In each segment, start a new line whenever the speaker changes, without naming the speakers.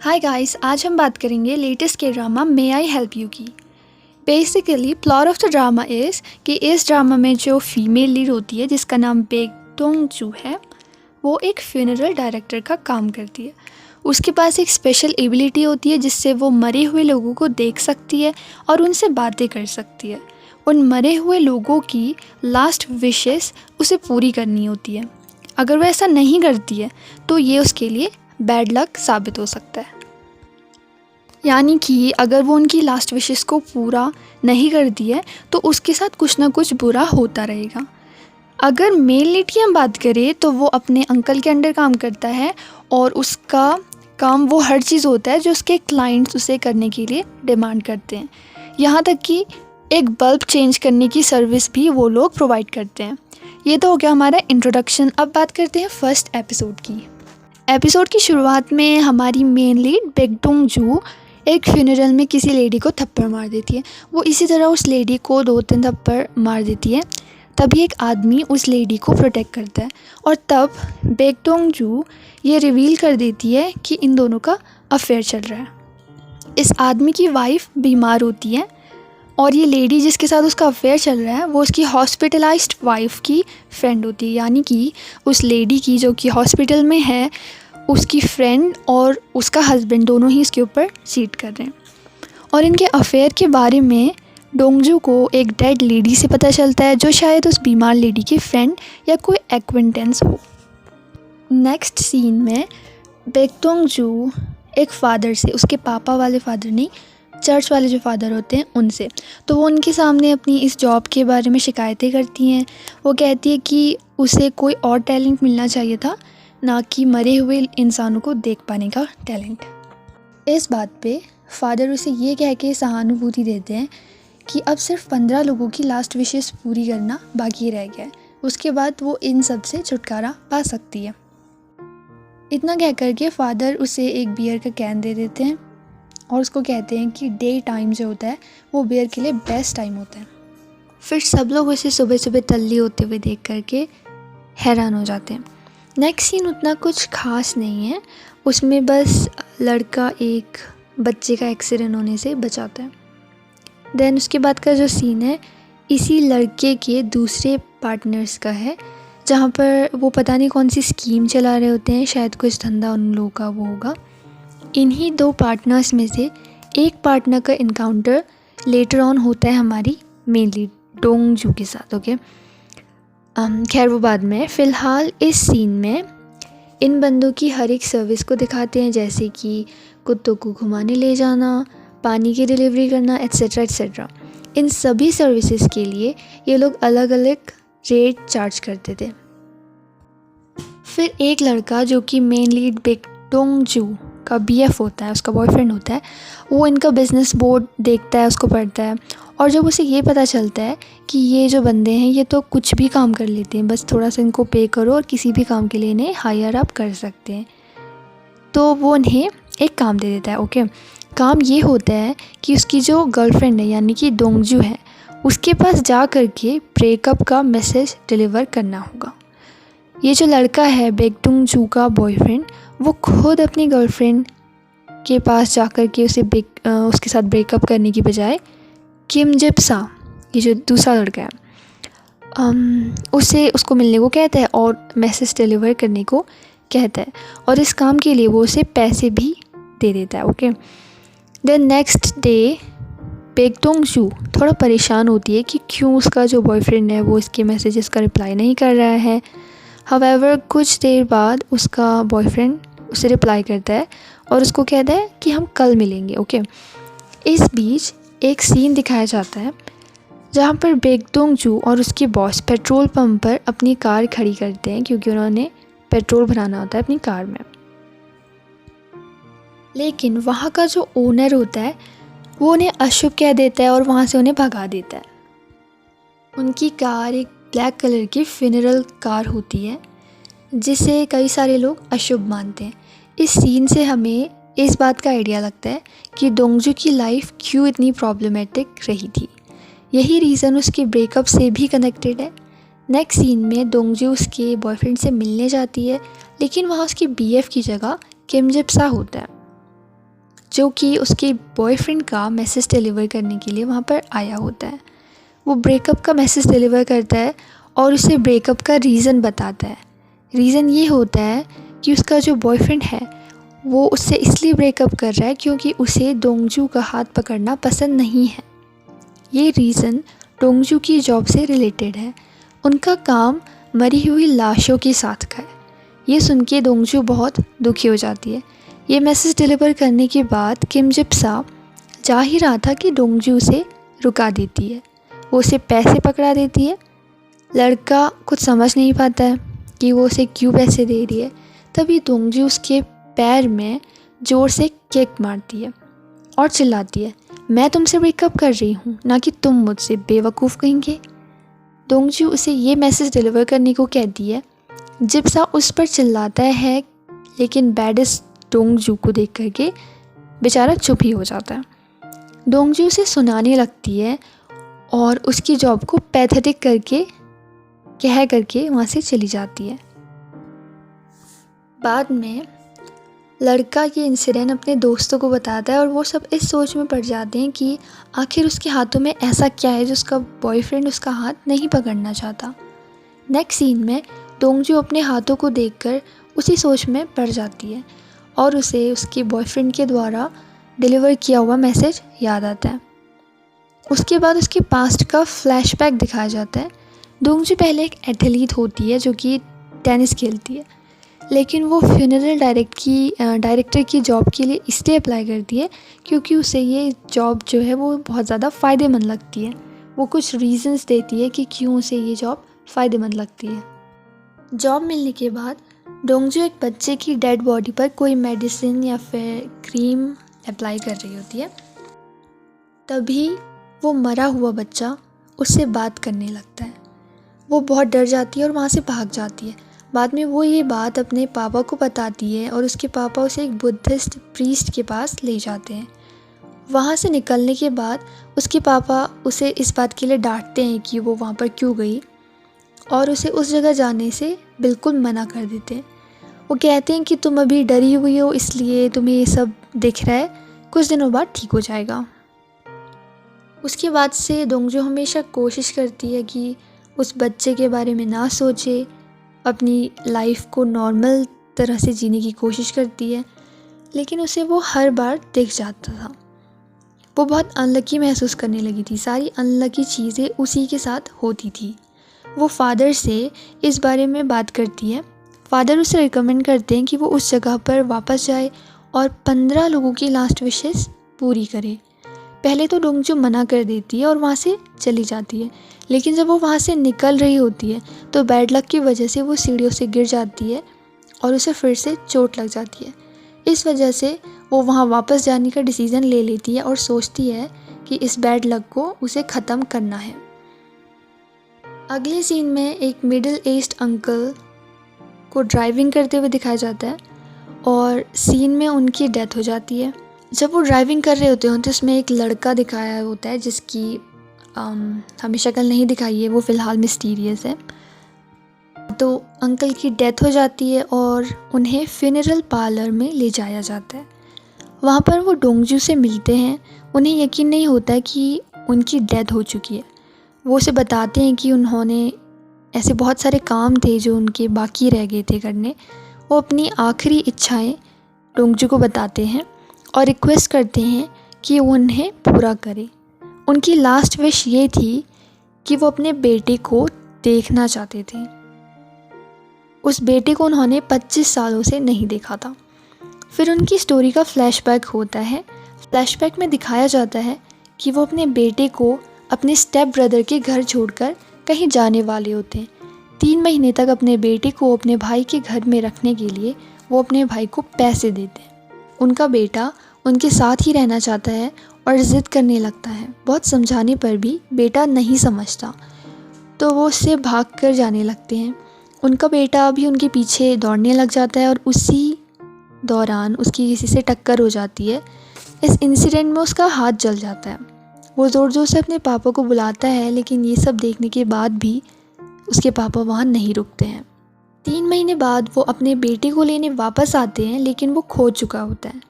Hi guys, आज हम बात करेंगे लेटेस्ट के drama may I help you की। Basically plot of the drama is कि इस ड्रामा में जो फीमेल लीड होती है जिसका नाम बेक डोंग जू है, वो एक फ्यूनरल डायरेक्टर का काम करती है। उसके पास एक स्पेशल एबिलिटी होती है जिससे वो मरे हुए लोगों को देख सकती है और उनसे बातें कर सकती है। उन मरे हुए लोगों की लास्ट विशेस उसे पूरी करनी होती है। अगर वो ऐसा नहीं करती है तो ये उसके लिए बैड लक साबित हो सकता है। यानी कि अगर वो उनकी लास्ट विशेस को पूरा नहीं करती है तो उसके साथ कुछ ना कुछ बुरा होता रहेगा। अगर मेल लीड की हम बात करें तो वो अपने अंकल के अंडर काम करता है और उसका काम वो हर चीज़ होता है जो उसके क्लाइंट्स उसे करने के लिए डिमांड करते हैं। यहाँ तक कि एक बल्ब चेंज करने की सर्विस भी वो लोग प्रोवाइड करते हैं। ये तो हो गया हमारा इंट्रोडक्शन। अब बात करते हैं फर्स्ट एपिसोड की। एपिसोड की शुरुआत में हमारी मेन लीड बेक डोंग जू एक फ्यूनरल में किसी लेडी को थप्पड़ मार देती है। वो इसी तरह उस लेडी को 2-3 थप्पड़ मार देती है। तभी एक आदमी उस लेडी को प्रोटेक्ट करता है और तब बेक डोंग जू ये रिवील कर देती है कि इन दोनों का अफेयर चल रहा है। इस आदमी की वाइफ बीमार होती है और ये लेडी जिसके साथ उसका अफेयर चल रहा है वो उसकी हॉस्पिटलाइज्ड वाइफ की फ्रेंड होती है। यानी कि उस लेडी की जो कि हॉस्पिटल में है, उसकी फ्रेंड और उसका हस्बैंड दोनों ही इसके ऊपर चीट कर रहे हैं। और इनके अफेयर के बारे में डोंगजू को एक डेड लेडी से पता चलता है जो शायद उस बीमार लेडी की फ्रेंड या कोई एक्वेंटेंस हो। नेक्स्ट सीन में बेक डोंगजू एक फ़ादर से, उसके पापा वाले फ़ादर नहीं, चर्च वाले जो फादर होते हैं उनसे, तो वो उनके सामने अपनी इस जॉब के बारे में शिकायतें करती हैं। वो कहती है कि उसे कोई और टैलेंट मिलना चाहिए था, ना कि मरे हुए इंसानों को देख पाने का टैलेंट। इस बात पे फादर उसे ये कह के सहानुभूति देते हैं कि अब सिर्फ 15 लोगों की लास्ट विशेस पूरी करना बाकी रह गया है, उसके बाद वो इन सब से छुटकारा पा सकती है। इतना कह करके फादर उसे एक बियर का कैन दे देते हैं और उसको कहते हैं कि डे टाइम जो होता है वो बियर के लिए बेस्ट टाइम होता है। फिर सब लोग उसे सुबह सुबह तल्ली होते हुए देख करके हैरान हो जाते हैं। नेक्स्ट सीन उतना कुछ खास नहीं है, उसमें बस लड़का एक बच्चे का एक्सीडेंट होने से बचाता है। देन उसके बाद का जो सीन है इसी लड़के के दूसरे पार्टनर्स का है, जहाँ पर वो पता नहीं कौन सी स्कीम चला रहे होते हैं, शायद कुछ धंधा उन लोगों का वो होगा। इन्हीं 2 पार्टनर्स में से एक पार्टनर का इनकाउंटर लेटर ऑन होता है हमारी मेन लीड डोंग जू के साथ। ओके, खैर वो बाद में। फ़िलहाल इस सीन में इन बंदों की हर एक सर्विस को दिखाते हैं, जैसे कि कुत्तों को घुमाने ले जाना, पानी की डिलीवरी करना, एट्सेट्रा एट्सेट्रा। इन सभी सर्विसेज के लिए ये लोग अलग अलग रेट चार्ज करते थे। फिर एक लड़का जो कि मेन लीड बेक डोंग जू का BF होता है, उसका बॉयफ्रेंड होता है, वो इनका बिज़नेस बोर्ड देखता है, उसको पढ़ता है। और जब उसे ये पता चलता है कि ये जो बंदे हैं ये तो कुछ भी काम कर लेते हैं, बस थोड़ा सा इनको पे करो और किसी भी काम के लिए इन्हें हायर अप कर सकते हैं, तो वो उन्हें एक काम दे देता है। ओके, काम ये होता है कि उसकी जो गर्लफ्रेंड है यानी कि डोंगजू है, उसके पास जा कर के ब्रेकअप का मैसेज डिलीवर करना होगा। ये जो लड़का है बेक डोंग जू का बॉयफ्रेंड, वो खुद अपनी गर्लफ्रेंड के पास जा कर के उसके साथ ब्रेकअप करने की बजाय किम जिप्सा, ये जो दूसरा लड़का है, उसको मिलने को कहता है और मैसेज डिलीवर करने को कहता है, और इस काम के लिए वो उसे पैसे भी दे देता है। Okay, then next day Baek Dong Joo थोड़ा परेशान होती है कि क्यों उसका जो बॉयफ्रेंड है वो इसके मैसेजेस का रिप्लाई नहीं कर रहा है। हावेवर कुछ देर बाद उसका बॉयफ्रेंड उसे रिप्लाई करता है और उसको कहता है कि हम कल मिलेंगे। ओके, इस बीच एक सीन दिखाया जाता है जहाँ पर बेक डोंग जू और उसके बॉस पेट्रोल पंप पर अपनी कार खड़ी करते हैं क्योंकि उन्होंने पेट्रोल भराना होता है अपनी कार में। लेकिन वहाँ का जो ओनर होता है वो उन्हें अशुभ कह देता है और वहाँ से उन्हें भगा देता है। उनकी कार एक ब्लैक कलर की फ्यूनरल कार होती है जिसे कई सारे लोग अशुभ मानते हैं। इस सीन से हमें इस बात का आइडिया लगता है कि डोंगजू की लाइफ क्यों इतनी प्रॉब्लमेटिक रही थी। यही रीज़न उसके ब्रेकअप से भी कनेक्टेड है। नेक्स्ट सीन में डोंगजू उसके बॉयफ्रेंड से मिलने जाती है, लेकिन वहाँ उसकी BF की जगह किम जिप्सा होता है। जो कि उसके बॉयफ्रेंड का मैसेज डिलीवर करने के लिए वहाँ पर आया होता है। वो ब्रेकअप का मैसेज डिलीवर करता है और उसे ब्रेकअप का रीज़न बताता है। रीज़न ये होता है कि उसका जो बॉयफ्रेंड है वो उससे इसलिए ब्रेकअप कर रहा है क्योंकि उसे दोंगजू का हाथ पकड़ना पसंद नहीं है। ये रीज़न दोंगजू की जॉब से रिलेटेड है। उनका काम मरी हुई लाशों के साथ का है। ये सुन के दोंगजू बहुत दुखी हो जाती है। ये मैसेज डिलीवर करने के बाद किम जिप्सा जा ही रहा था कि दोंगजू उसे रुका देती है। वो उसे पैसे पकड़ा देती है। लड़का कुछ समझ नहीं पाता है कि वो उसे क्यों पैसे दे रही है। तभी दोंगजू उसके पैर में ज़ोर से किक मारती है और चिल्लाती है, मैं तुमसे ब्रेकअप कर रही हूँ, ना कि तुम मुझसे, बेवकूफ़ कहेंगे। दोंगजू उसे ये मैसेज डिलीवर करने को कहती है। जिप्सा उस पर चिल्लाता है लेकिन बैडिस दोंगजू को देख करके बेचारा चुप ही हो जाता है। दोंगजू उसे सुनाने लगती है और उसकी जॉब को पैथेटिक कह करके वहाँ से चली जाती है। बाद में लड़का ये इंसिडेंट अपने दोस्तों को बताता है और वो सब इस सोच में पड़ जाते हैं कि आखिर उसके हाथों में ऐसा क्या है जो उसका बॉयफ्रेंड उसका हाथ नहीं पकड़ना चाहता। नेक्स्ट सीन में दोंगजू अपने हाथों को देखकर उसी सोच में पड़ जाती है और उसे उसके बॉयफ्रेंड के द्वारा डिलीवर किया हुआ मैसेज याद आता है। उसके बाद उसके पास्ट का फ्लैशबैक दिखाया जाता है। दोंगजू पहले एक एथलीट होती है जो कि टेनिस खेलती है, लेकिन वो फ्यूनरल डायरेक्टर की जॉब के लिए इसलिए अप्लाई करती है क्योंकि उसे ये जॉब जो है वो बहुत ज़्यादा फ़ायदेमंद लगती है। वो कुछ रीज़न्स देती है कि क्यों उसे ये जॉब फ़ायदेमंद लगती है। जॉब मिलने के बाद दोंगजू एक बच्चे की डेड बॉडी पर कोई मेडिसिन या फिर क्रीम अप्लाई कर रही होती है। तभी वो मरा हुआ बच्चा उससे बात करने लगता है। वो बहुत डर जाती है और वहाँ से भाग जाती है। बाद में वो ये बात अपने पापा को बताती है और उसके पापा उसे एक बुद्धिस्ट प्रीस्ट के पास ले जाते हैं। वहाँ से निकलने के बाद उसके पापा उसे इस बात के लिए डांटते हैं कि वो वहाँ पर क्यों गई और उसे उस जगह जाने से बिल्कुल मना कर देते हैं। वो कहते हैं कि तुम अभी डरी हुई हो इसलिए तुम्हें ये सब दिख रहा है, कुछ दिनों बाद ठीक हो जाएगा। उसके बाद से दोंगजू हमेशा कोशिश करती है कि उस बच्चे के बारे में ना सोचे, अपनी लाइफ को नॉर्मल तरह से जीने की कोशिश करती है, लेकिन उसे वो हर बार दिख जाता था। वो बहुत अनलकी महसूस करने लगी थी। सारी अनलकी चीज़ें उसी के साथ होती थी। वो फादर से इस बारे में बात करती है। फादर उसे रिकमेंड करते हैं कि वो उस जगह पर वापस जाए और 15 लोगों की लास्ट विशेस पूरी करे। पहले तो दोंगजू मना कर देती है और वहाँ से चली जाती है, लेकिन जब वो वहाँ से निकल रही होती है तो बैड लक की वजह से वो सीढ़ियों से गिर जाती है और उसे फिर से चोट लग जाती है। इस वजह से वो वहाँ वापस जाने का डिसीज़न ले लेती है और सोचती है कि इस बैड लक को उसे ख़त्म करना है। अगले सीन में एक मिडिल एज्ड अंकल को ड्राइविंग करते हुए दिखाया जाता है और सीन में उनकी डेथ हो जाती है। जब वो ड्राइविंग कर रहे होते हैं तो इसमें एक लड़का दिखाया होता है जिसकी हमें शक्ल नहीं दिखाई है, वो फ़िलहाल मिस्टीरियस है। तो अंकल की डेथ हो जाती है और उन्हें फ्यूनरल पार्लर में ले जाया जाता है। वहाँ पर वो दोंगजू से मिलते हैं। उन्हें यकीन नहीं होता है कि उनकी डेथ हो चुकी है। वो उसे बताते हैं कि उन्होंने ऐसे बहुत सारे काम थे जो उनके बाकी रह गए थे करने। वो अपनी आखिरी इच्छाएं दोंगजू को बताते हैं और रिक्वेस्ट करते हैं कि वो उन्हें पूरा करे। उनकी लास्ट विश ये थी कि वो अपने बेटे को देखना चाहते थे। उस बेटे को उन्होंने 25 सालों से नहीं देखा था। फिर उनकी स्टोरी का फ्लैशबैक होता है। फ्लैशबैक में दिखाया जाता है कि वो अपने बेटे को अपने स्टेप ब्रदर के घर छोड़कर कहीं जाने वाले होते हैं। 3 महीने तक अपने बेटे को अपने भाई के घर में रखने के लिए वो अपने भाई को पैसे देते हैं। उनका बेटा उनके साथ ही रहना चाहता है और ज़िद करने लगता है। बहुत समझाने पर भी बेटा नहीं समझता, तो वो उससे भाग कर जाने लगते हैं। उनका बेटा भी उनके पीछे दौड़ने लग जाता है और उसी दौरान उसकी किसी से टक्कर हो जाती है। इस इंसिडेंट में उसका हाथ जल जाता है। वो ज़ोर ज़ोर से अपने पापा को बुलाता है, लेकिन ये सब देखने के बाद भी उसके पापा वहाँ नहीं रुकते हैं। 3 महीने बाद वो अपने बेटे को लेने वापस आते हैं, लेकिन वो खो चुका होता है।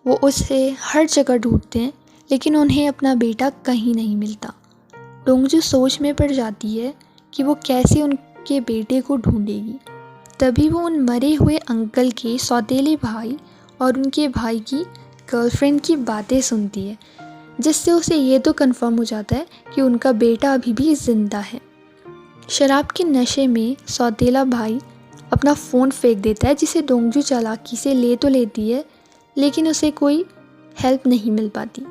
वो उसे हर जगह ढूंढते हैं लेकिन उन्हें अपना बेटा कहीं नहीं मिलता। डोंगजू सोच में पड़ जाती है कि वो कैसे उनके बेटे को ढूंढेगी। तभी वो उन मरे हुए अंकल के सौतेले भाई और उनके भाई की गर्लफ्रेंड की बातें सुनती है, जिससे उसे ये तो कंफर्म हो जाता है कि उनका बेटा अभी भी ज़िंदा है। शराब के नशे में सौतेला भाई अपना फ़ोन फेंक देता है, जिसे डोंगजू चालाकी से ले तो लेती है लेकिन उसे कोई हेल्प नहीं मिल पाती।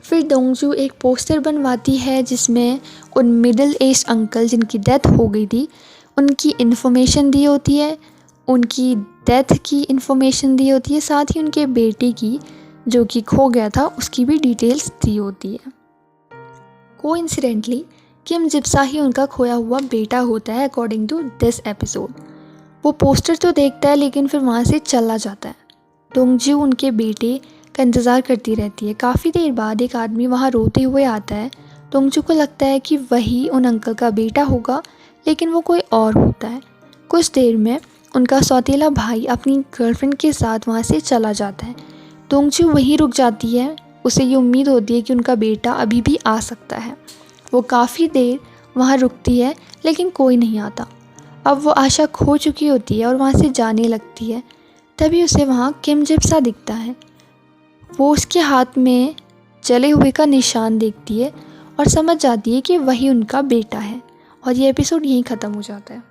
फिर डोंगजू एक पोस्टर बनवाती है जिसमें उन मिडिल एज अंकल जिनकी डेथ हो गई थी उनकी इन्फॉर्मेशन दी होती है, उनकी डेथ की इन्फॉर्मेशन दी होती है, साथ ही उनके बेटे की जो कि खो गया था उसकी भी डिटेल्स दी होती है। कोइंसिडेंटली किम जिप्सा ही उनका खोया हुआ बेटा होता है अकॉर्डिंग टू दिस एपिसोड। वो पोस्टर तो देखता है लेकिन फिर वहाँ से चला जाता है। डोंगजू उनके बेटे का इंतज़ार करती रहती है। काफ़ी देर बाद एक आदमी वहाँ रोते हुए आता है। डोंगजू को लगता है कि वही उन अंकल का बेटा होगा लेकिन वो कोई और होता है। कुछ देर में उनका सौतेला भाई अपनी गर्लफ्रेंड के साथ वहाँ से चला जाता है। डोंगजू वहीं रुक जाती है। उसे ये उम्मीद होती है कि उनका बेटा अभी भी आ सकता है। वो काफ़ी देर वहाँ रुकती है लेकिन कोई नहीं आता। अब वो आशा खो चुकी होती है और वहाँ से जाने लगती है। तभी उसे वहाँ किम जिप्सा दिखता है। वो उसके हाथ में जले हुए का निशान देखती है और समझ जाती है कि वही उनका बेटा है। और ये एपिसोड यहीं ख़त्म हो जाता है।